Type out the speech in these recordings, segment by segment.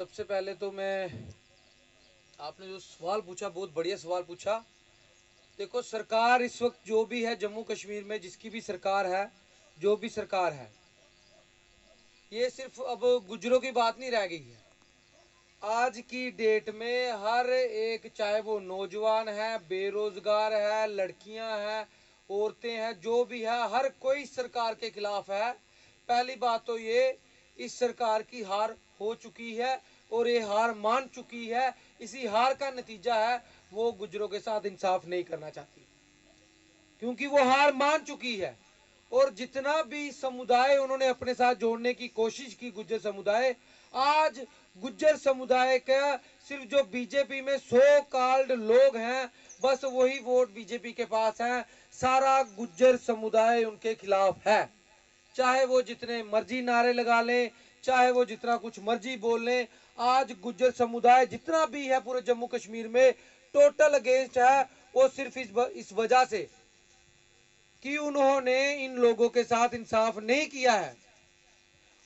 सबसे पहले तो मैं आपने जो सवाल पूछा बहुत बढ़िया सवाल पूछा। देखो, सरकार इस वक्त जो भी है जम्मू कश्मीर में, जिसकी भी सरकार है, जो भी सरकार है, ये सिर्फ अब गुजरों की बात नहीं रह गई है। आज की डेट में हर एक, चाहे वो नौजवान है, बेरोजगार है, लड़कियां हैं, औरतें हैं, जो भी है, हर कोई सरकार के खिलाफ है। पहली बात तो ये, इस सरकार की हार हो चुकी है और ये हार मान चुकी है। इसी हार का नतीजा है वो गुजरों के साथ इंसाफ नहीं करना चाहती, क्योंकि वो हार मान चुकी है। और जितना भी समुदाय उन्होंने अपने साथ जोड़ने की कोशिश की, गुज्जर समुदाय, आज गुज्जर समुदाय का सिर्फ जो बीजेपी में 100 कॉल्ड लोग हैं, बस वही वोट बीजेपी के पास हैं। सारा गुज्जर समुदाय उनके खिलाफ है। चाहे वो जितने मर्जी नारे लगा लें, चाहे वो जितना कुछ मर्जी बोल लें, आज गुज्जर समुदाय जितना भी है पूरे जम्मू कश्मीर में टोटल अगेंस्ट है। वो सिर्फ इस वजह से कि उन्होंने इन लोगों के साथ इंसाफ नहीं किया है।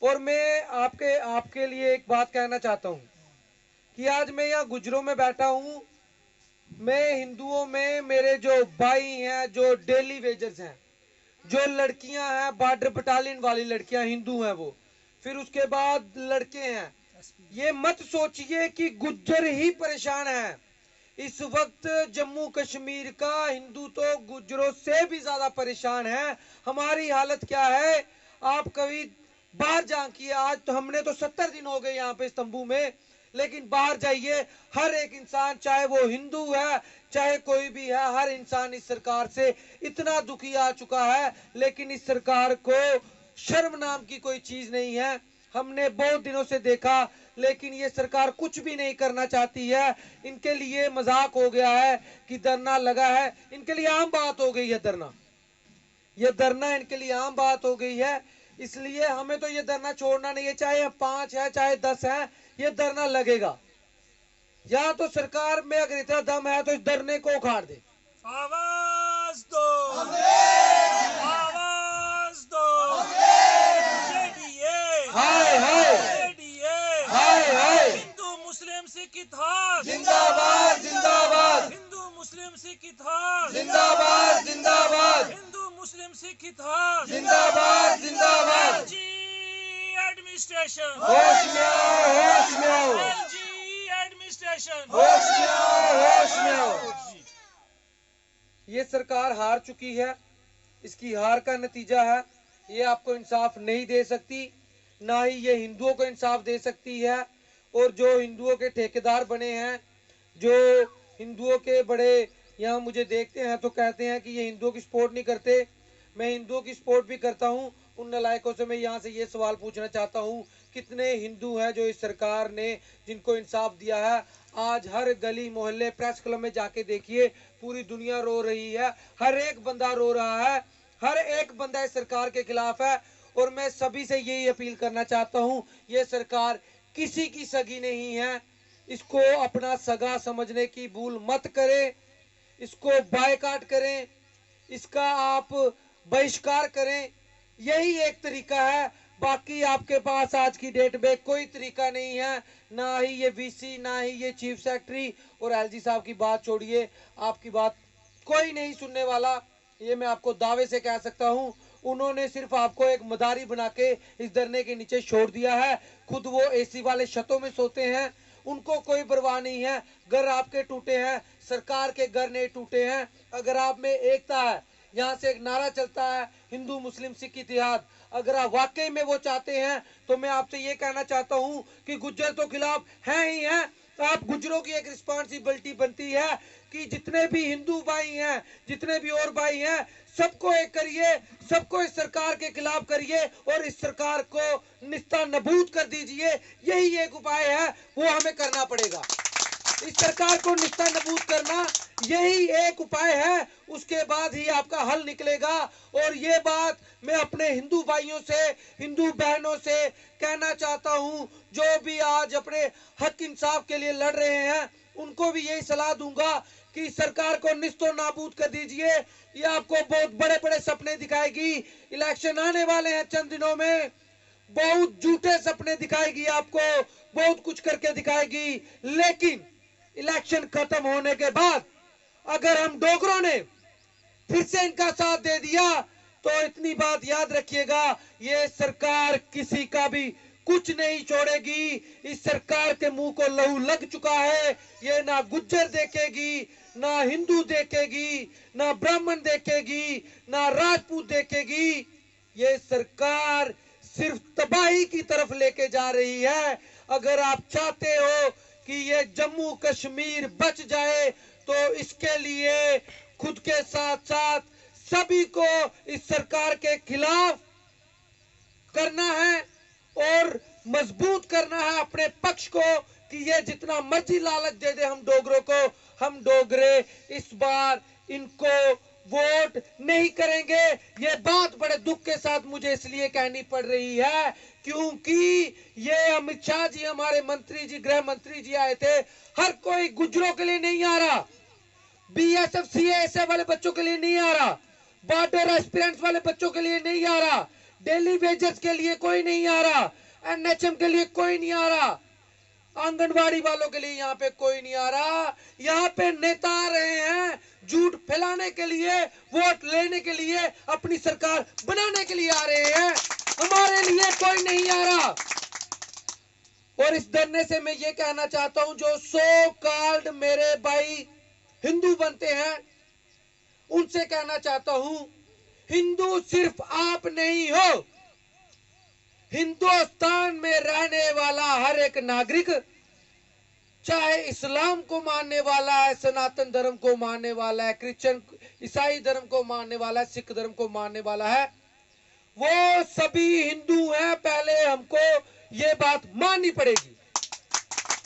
और मैं आपके लिए एक बात कहना चाहता हूं कि आज मैं यहाँ गुजरों में बैठा हूं। मैं हिंदुओं में मेरे जो भाई हैं, जो डेली वेजर्स हैं, जो लड़कियां हैं, बॉर्डर बटालियन वाली लड़कियां हिंदू हैं, वो फिर उसके बाद लड़के हैं, ये मत सोचिए कि गुज्जर ही परेशान है। इस वक्त जम्मू कश्मीर का हिंदू तो गुज्जरों से भी ज्यादा परेशान है। हमारी हालत क्या है, आप कभी बाहर झांकिए। आज तो हमने तो 70 दिन हो गए यहाँ पे तंबू में, लेकिन बाहर जाइए, हर एक इंसान, चाहे वो हिंदू है, चाहे कोई भी है, हर इंसान इस सरकार से इतना दुखी आ चुका है। लेकिन इस सरकार को शर्म नाम की कोई चीज नहीं है। हमने बहुत दिनों से देखा, लेकिन ये सरकार कुछ भी नहीं करना चाहती है। इनके लिए मजाक हो गया है कि धरना लगा है, इनके लिए आम बात हो गई है धरना। ये धरना इनके लिए आम बात हो गई है। इसलिए हमें तो ये धरना छोड़ना नहीं है, चाहे 5 है चाहे 10 है, ये धरना लगेगा। या तो सरकार में अगर इतना दम है तो इस धरने को उखाड़ दे। आवाज दो, आवाज दो, जेडीए, हाय हाय, जेडीए, हाय हाय, हिंदू मुस्लिम सिख इतिहास, जिंदाबाद जिंदाबाद, हिंदू मुस्लिम सिख इतिहास, जिंदाबाद जिंदाबाद, हिंदू मुस्लिम सिख इतिहास, जिंदाबाद जिंदाबाद। एलजी एडमिनिस्ट्रेशन, होश में आओ, होश में आओ, एलजी एडमिनिस्ट्रेशन, होश में आओ, होश में आओ। ये सरकार हार चुकी है। इसकी हार का नतीजा है, ये आपको इंसाफ नहीं दे सकती, ना ही ये हिंदुओं को इंसाफ दे सकती है। और जो हिंदुओं के ठेकेदार बने हैं, जो हिंदुओं के बड़े यहाँ मुझे देखते हैं तो कहते हैं कि ये हिंदुओं की सपोर्ट नहीं करते। मैं हिंदुओं की सपोर्ट भी करता हूँ। उन नलायकों से मैं यहाँ से ये सवाल पूछना चाहता हूँ, कितने हिंदू हैं जो इस सरकार ने जिनको इंसाफ दिया है? आज हर गली मोहल्ले, प्रेस क्लब में जाके देखिए, पूरी दुनिया रो रही है, हर एक बंदा रो रहा है, हर एक बंदा इस सरकार के खिलाफ है। और मैं सभी से यही अपील करना चाहता हूँ, ये सरकार किसी की सगी नहीं है। इसको अपना सगा समझने की भूल मत करें, इसको बायकाट करें, इसका आप बहिष्कार करें। यही एक तरीका है, बाकी आपके पास आज की डेट में कोई तरीका नहीं है। ना ही ये वीसी, ना ही ये चीफ सेक्रेटरी और एलजी साहब की बात छोड़िए, आपकी बात कोई नहीं सुनने वाला, ये मैं आपको दावे से कह सकता हूं। उन्होंने सिर्फ आपको एक मदारी बना के इस धरने के नीचे छोड़ दिया है। खुद वो एसी वाले छतों में सोते हैं, उनको कोई परवाह नहीं है। घर आपके टूटे हैं, सरकार के घर नहीं टूटे हैं। अगर आप में एकता है, यहाँ से एक नारा चलता है, हिंदू मुस्लिम सिख इतिहास, अगर आप वाकई में वो चाहते हैं तो मैं आपसे ये कहना चाहता हूं कि गुज्जर तो खिलाफ है ही है। तो आप गुज्जरों की एक रिस्पॉन्सिबिलिटी बनती है कि जितने भी हिंदू भाई हैं, जितने भी और भाई हैं, सबको एक करिए, सबको इस सरकार के खिलाफ करिए और इस सरकार को निस्ता नबूद कर दीजिए। यही एक उपाय है, वो हमें करना पड़ेगा। इस सरकार को निस्ता नबूद करना यही एक उपाय है, उसके बाद ही आपका हल निकलेगा। और ये बात मैं अपने हिंदू भाइयों से, हिंदू बहनों से कहना चाहता हूं, जो भी आज अपने हक इंसाफ के लिए लड़ रहे हैं, उनको भी यही सलाह दूंगा कि सरकार को निस्तो नाबूद कर दीजिए। ये आपको बहुत बड़े बड़े सपने दिखाएगी। इलेक्शन आने वाले हैं चंद दिनों में, बहुत झूठे सपने दिखाएगी आपको, बहुत कुछ करके दिखाएगी, लेकिन इलेक्शन खत्म होने के बाद अगर हम डोगरों ने फिर से इनका साथ दे दिया तो इतनी बात याद रखिएगा, ये सरकार किसी का भी कुछ नहीं छोड़ेगी। इस सरकार के मुंह को लहू लग चुका है। ये ना गुज्जर देखेगी, ना हिंदू देखेगी, ना ब्राह्मण देखेगी, ना राजपूत देखेगी। ये सरकार सिर्फ तबाही की तरफ लेके जा रही है। अगर आप चाहते हो कि ये जम्मू कश्मीर बच जाए तो इसके लिए खुद के साथ साथ सभी को इस सरकार के खिलाफ करना है और मजबूत करना है अपने पक्ष को कि ये जितना मर्जी लालच दे दे हम डोगरों को, हम डोगरे इस बार इनको वोट नहीं करेंगे। ये बात बड़े दुख के साथ मुझे इसलिए कहनी पड़ रही है क्योंकि ये अमित शाह जी, हमारे मंत्री जी, गृह मंत्री जी आए थे। हर कोई गुजरों के लिए नहीं आ रहा, बीएसएफ सीएसएफ वाले बच्चों के लिए नहीं आ रहा, बॉर्डर एस्पिरेंट्स वाले बच्चों के लिए नहीं आ रहा, डेली वेजेस के लिए कोई नहीं आ रहा, एनएचएम के लिए कोई नहीं आ रहा, आंगनवाड़ी वालों के लिए यहाँ पे कोई नहीं आ रहा। यहाँ पे नेता आ रहे हैं झूठ फैलाने के लिए, वोट लेने के लिए, अपनी सरकार बनाने के लिए आ रहे हैं। हमारे लिए कोई नहीं आ रहा। और इस धरने से मैं ये कहना चाहता हूं, जो सो कॉल्ड मेरे भाई हिंदू बनते हैं उनसे कहना चाहता हूं, हिंदू सिर्फ आप नहीं हो। हिंदुस्तान में रहने वाला हर एक नागरिक, चाहे इस्लाम को मानने वाला है, सनातन धर्म को मानने वाला है, क्रिश्चियन ईसाई धर्म को मानने वाला है, सिख धर्म को मानने वाला है, वो सभी हिंदू हैं। पहले हमको ये बात माननी पड़ेगी।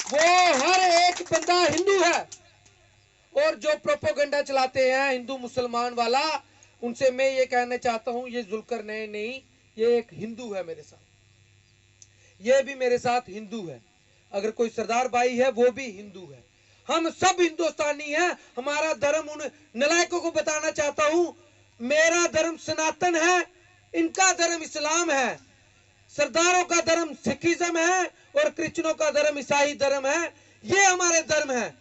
वो हर एक बंदा हिंदू है। और जो प्रोपेगेंडा चलाते हैं हिंदू मुसलमान वाला, उनसे मैं ये कहना चाहता हूं, ये जुल्करनैन नहीं, ये एक हिंदू है मेरे साथ, ये भी मेरे साथ हिंदू है। अगर कोई सरदार भाई है वो भी हिंदू है। हम सब हिंदुस्तानी हैं। हमारा धर्म उन नलायकों को बताना चाहता हूं, मेरा धर्म सनातन है, इनका धर्म इस्लाम है, सरदारों का धर्म सिखिज्म है और क्रिश्चियनों का धर्म ईसाई धर्म है। ये हमारे धर्म है।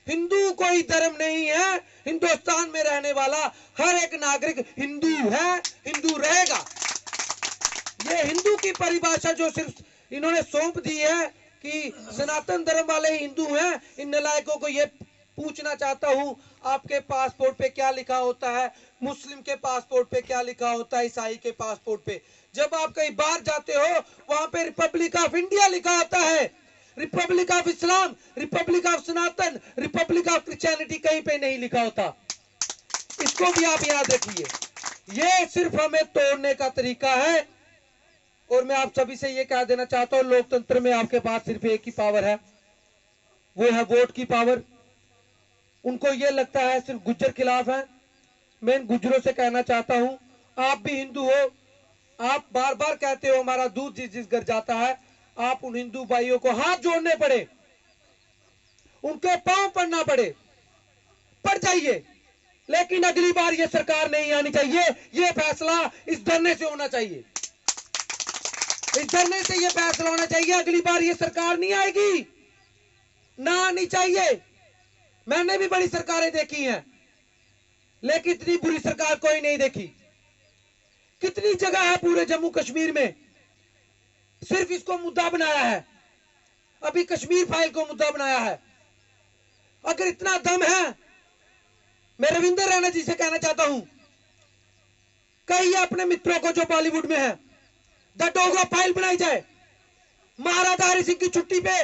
हिंदू कोई धर्म नहीं है। हिंदुस्तान में रहने वाला हर एक नागरिक हिंदू है, हिंदू रहेगा। ये हिंदू की परिभाषा जो सिर्फ इन्होंने सौंप दी है कि सनातन धर्म वाले हिंदू हैं, इन नलायकों को ये पूछना चाहता हूं, आपके पासपोर्ट पे क्या लिखा होता है, मुस्लिम के पासपोर्ट पे क्या लिखा होता है, ईसाई के पासपोर्ट पे? जब आप कहीं बाहर जाते हो वहां पे रिपब्लिक ऑफ इंडिया लिखा होता है, Republic of Islam, Republic of Sanatan, Republic of Christianity कहीं पे नहीं लिखा होता। इसको भी आप याद रखिए। ये सिर्फ हमें तोड़ने का तरीका है। और मैं आप सभी से ये कह देना चाहता हूं, लोकतंत्र में आपके पास सिर्फ एक ही पावर है, वो है वोट की पावर। उनको ये लगता है सिर्फ गुज्जर खिलाफ है। मैं इन गुज्जरों से कहना चाहता हूं, आप भी हिंदू हो, आप बार बार कहते हो हमारा दूध जिस जिस घर जाता है, आप उन हिंदू भाइयों को हाथ जोड़ने पड़े, उनके पांव पड़ना पड़े, पड़ जाइए, लेकिन अगली बार ये सरकार नहीं आनी चाहिए। ये फैसला इस धरने से होना चाहिए। इस धरने से ये फैसला होना चाहिए, अगली बार ये सरकार नहीं आएगी, ना आनी चाहिए। मैंने भी बड़ी सरकारें देखी हैं, लेकिन इतनी बुरी सरकार कोई नहीं देखी। कितनी जगह है पूरे जम्मू कश्मीर में सिर्फ इसको मुद्दा बनाया है, अभी कश्मीर फाइल को मुद्दा बनाया है। अगर इतना दम है, मैं रविंद्र रैना जी से कहना चाहता हूं, कहिए अपने मित्रों को जो बॉलीवुड में है, द डोगरा फाइल बनाई जाए। महाराजा हरि सिंह की छुट्टी पे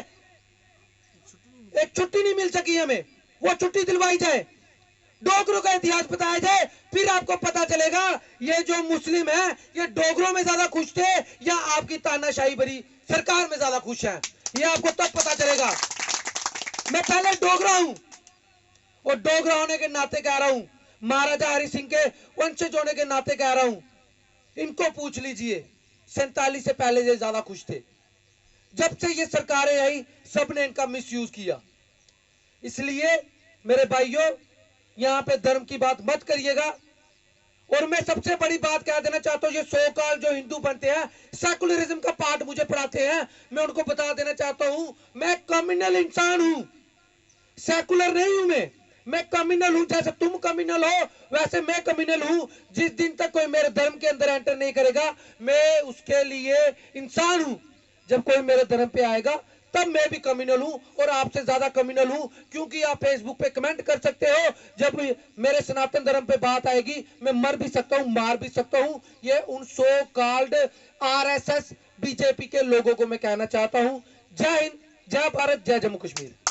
एक छुट्टी नहीं मिल सकी हमें, वो छुट्टी दिलवाई जाए। डोगरों का इतिहास बताया जाए, फिर आपको पता चलेगा ये जो मुस्लिम है ये डोगरों में ज्यादा खुश थे या आपकी तानाशाही भरी सरकार में ज्यादा खुश है। ये आपको तब पता चलेगा। मैं पहले डोगरा हूं और डोगरा होने के नाते कह रहा हूं, महाराजा हरि सिंह के वंशज होने के नाते कह रहा हूं, इनको पूछ लीजिए 47 से पहले ये ज्यादा खुश थे। जब से ये सरकारें आई सबने इनका मिसयूज किया। इसलिए मेरे भाइयों, यहां पे धर्म की बात मत करिएगा। और मैं सबसे बड़ी बात कह देना चाहता हूं, ये सो कॉल जो हिंदू बनते हैं, सेकुलरिज्म का पार्ट मुझे पढ़ाते हैं, मैं उनको बता देना चाहता हूं, मैं कम्युनल इंसान हूं, सेकुलर नहीं हूं। मैं कम्युनल हूं। जैसे तुम कम्युनल हो वैसे मैं कम्युनल हूं। जिस दिन तक कोई मेरे धर्म के अंदर एंटर नहीं करेगा, मैं उसके लिए इंसान हूं। जब कोई मेरे धर्म पे आएगा तब मैं भी कम्युनल हूं, और आपसे ज्यादा कम्युनल हूं, क्योंकि आप फेसबुक पे कमेंट कर सकते हो। जब मेरे सनातन धर्म पे बात आएगी, मैं मर भी सकता हूं, मार भी सकता हूं। ये उन सो कॉल्ड आरएसएस बीजेपी के लोगों को मैं कहना चाहता हूं। जय हिंद, जय भारत, जय जम्मू कश्मीर।